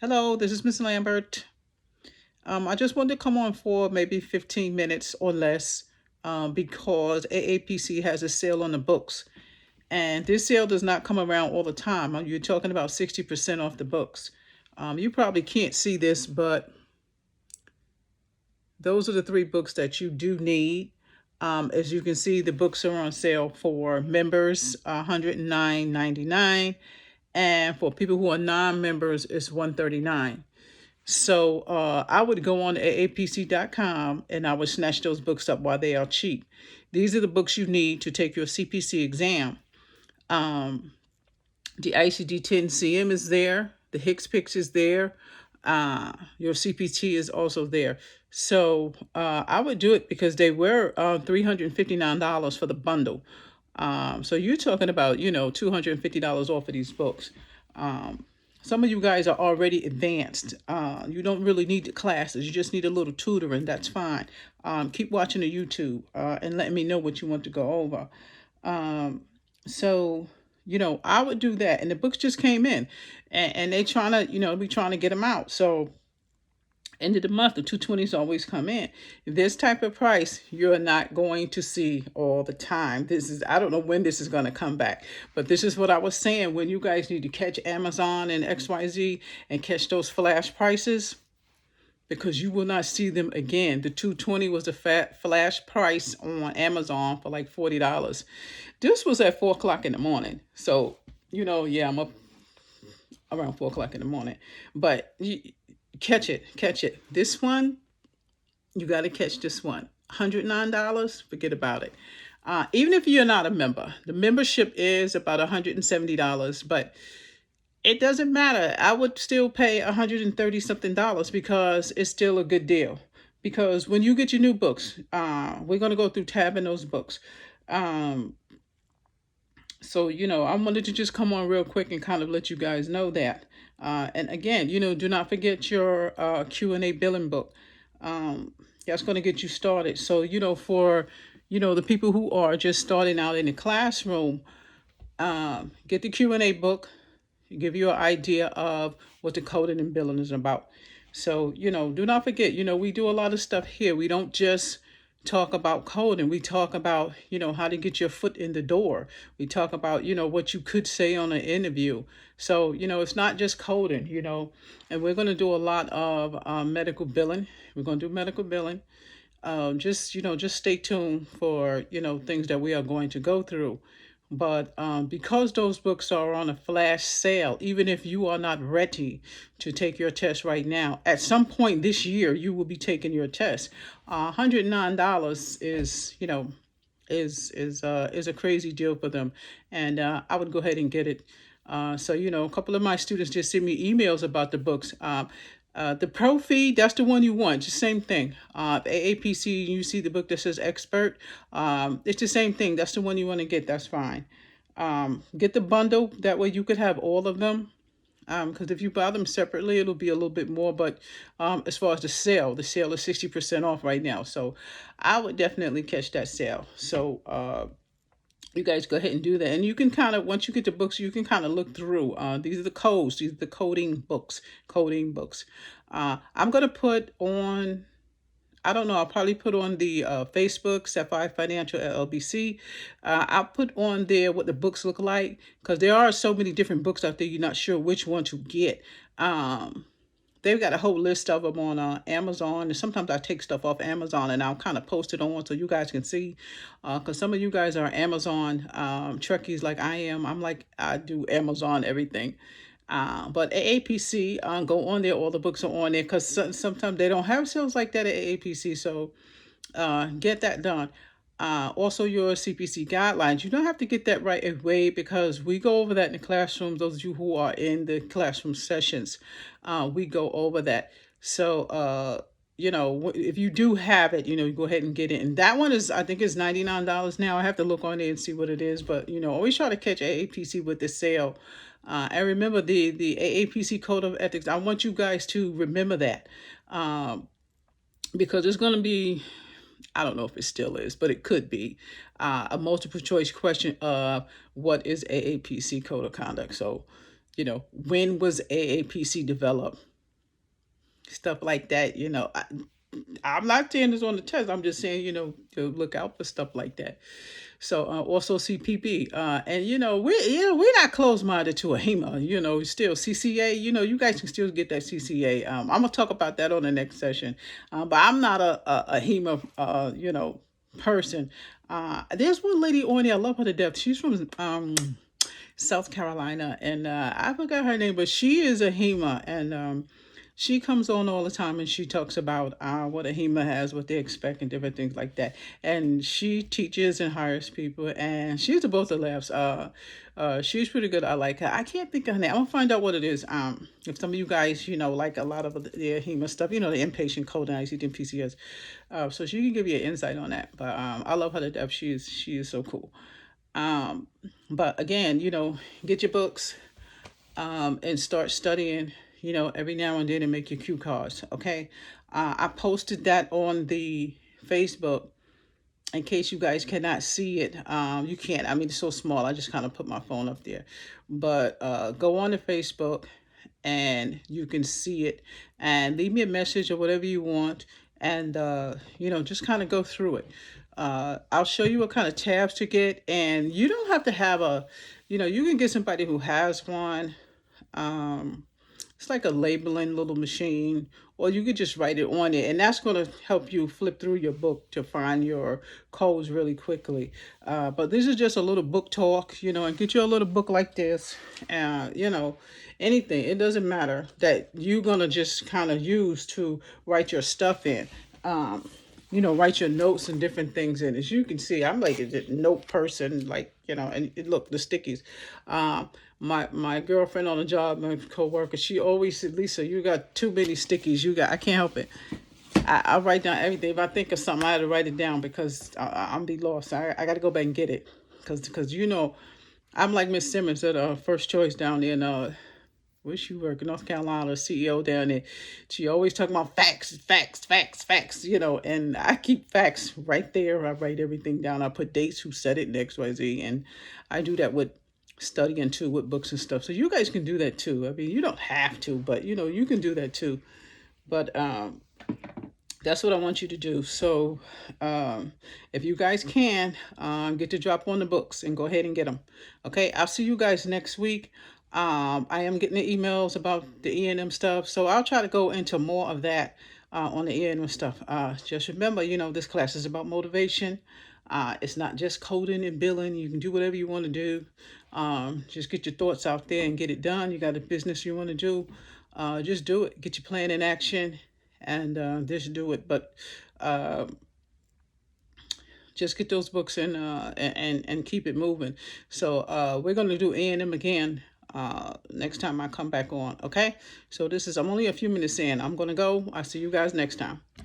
Hello, this is Miss Lambert. I just wanted to come on for maybe 15 minutes or less because AAPC has a sale on the books. And this sale does not come around all the time. You're talking about 60% off the books. You probably can't see this, but those are the three books that you do need. As you can see, the books are on sale for members, $109.99, and for people who are non-members, it's $139. So I would go on aapc.com and I would snatch those books up while they are cheap. These are the books you need to take your CPC exam. Um, the ICD-10 CM is there. The Hicks Picks is there. Your CPT is also there. So I would do it because they were $359 for the bundle. So you're talking about, $250 off of these books. Some of you guys are already advanced. You don't really need the classes. You just need a little tutoring. That's fine. Keep watching the YouTube and let me know what you want to go over. So, I would do that. And the books just came in and they trying to, we trying to get them out. So end of the month, the 220s always come in. This type of price, you're not going to see all the time. I don't know when this is going to come back, but this is what I was saying. When you guys need to catch Amazon and XYZ and catch those flash prices, because you will not see them again. The 220 was a flash price on Amazon for like $40. This was at 4 o'clock in the morning. So, yeah, I'm up around 4 o'clock in the morning, but catch it. This one, you got to catch this one. $109, forget about it. Even if you're not a member, the membership is about $170, but it doesn't matter. I would still pay $130 something because it's still a good deal. Because when you get your new books, we're going to go through tabbing those books. So, I wanted to just come on real quick and kind of let you guys know that. And again, do not forget your Q&A billing book. That's going to get you started. So, for, the people who are just starting out in the classroom, get the Q&A book, give you an idea of what the coding and billing is about. So, do not forget, we do a lot of stuff here. We don't just talk about coding. We talk about, how to get your foot in the door. We talk about, what you could say on an interview. So, it's not just coding, and we're going to do a lot of medical billing. We're going to do medical billing. Just stay tuned for, things that we are going to go through. But because those books are on a flash sale, even if you are not ready to take your test right now, at some point this year, you will be taking your test. $109 is a crazy deal for them. And I would go ahead and get it. So, a couple of my students just sent me emails about the books. The pro feed, that's the one you want. It's the same thing. AAPC, you see the book that says expert. It's the same thing. That's the one you want to get. That's fine. Get the bundle. That way you could have all of them. Because if you buy them separately, it'll be a little bit more. But as far as the sale is 60% off right now. So I would definitely catch that sale. So you guys go ahead and do that. And you can kind of, once you get the books, you can kind of look through. These are the codes. These are the coding books. I'm going to put on, I don't know, I'll probably put on the Facebook, Sapphire Financial LLBC. I'll put on there what the books look like, because there are so many different books out there, you're not sure which one to get. They've got a whole list of them on Amazon, and sometimes I take stuff off Amazon and I'll kind of post it on so you guys can see, because some of you guys are Amazon Trekkies like I am. I do Amazon everything. But AAPC, go on there. All the books are on there because sometimes they don't have sales like that at AAPC. So get that done. Also, your CPC guidelines. You don't have to get that right away because we go over that in the classrooms. Those of you who are in the classroom sessions, we go over that. So, if you do have it, you go ahead and get it. And that one is, I think it's $99 now. I have to look on there and see what it is. But, always try to catch AAPC with the sale. I remember the AAPC Code of Ethics. I want you guys to remember that because it's going to be, I don't know if it still is, but it could be a multiple choice question of what is AAPC Code of Conduct. So, when was AAPC developed? stuff like that. I'm not saying this on the test. I'm just saying, to look out for stuff like that. So also CPP, and we're not closed minded to a HEMA. Still CCA. You guys can still get that CCA. I'm gonna talk about that on the next session. But I'm not a HEMA. Person. There's one lady on there. I love her to death. She's from South Carolina, and I forgot her name, but she is a HEMA, and she comes on all the time, and she talks about what a HEMA has, what they expect, and different things like that. And she teaches and hires people, and she's a both of laughs. She's pretty good. I like her. I can't think of her name. I'm gonna find out what it is. If some of you guys, like a lot of the HEMA stuff, the inpatient code and ICD and PCS, so she can give you an insight on that. But I love her to death. She is so cool. Um, but again, get your books and start studying, every now and then and make your cue cards. Okay. I posted that on the Facebook in case you guys cannot see it. You can't. I mean, it's so small. I just kind of put my phone up there. But go on to Facebook and you can see it and leave me a message or whatever you want. And, just kind of go through it. I'll show you what kind of tabs to get. And you don't have to have you can get somebody who has one. Um, it's like a labeling little machine, or you could just write it on it, and that's going to help you flip through your book to find your codes really quickly. But this is just a little book talk, and get you a little book like this. Anything, it doesn't matter that you're going to just kind of use to write your stuff in. Write your notes and different things in. As you can see, I'm like a note person, like, and look, the stickies. My girlfriend on the job, my coworker, she always said, Lisa, you got too many stickies. I can't help it. I write down everything. If I think of something, I have to write it down because I'm be lost. I got to go back and get it. Because I'm like Miss Simmons at First Choice down there in where she work in North Carolina, CEO down there. She always talking about facts, facts, facts, facts, and I keep facts right there. I write everything down. I put dates, who said it, and XYZ. And I do that with studying too, with books and stuff. So you guys can do that too. I mean, you don't have to, but you can do that too. But that's what I want you to do. So if you guys can, get to drop on the books and go ahead and get them. Okay, I'll see you guys next week. I am getting the emails about the E&M stuff, so I'll try to go into more of that on the E&M stuff. Just remember, this class is about motivation. It's not just coding and billing. You can do whatever you want to do. Just get your thoughts out there and get it done. You got a business you want to do. Just do it. Get your plan in action and just do it. But just get those books in and keep it moving. So we're going to do A&M again next time I come back on. Okay. So I'm only a few minutes in. I'm going to go. I'll see you guys next time.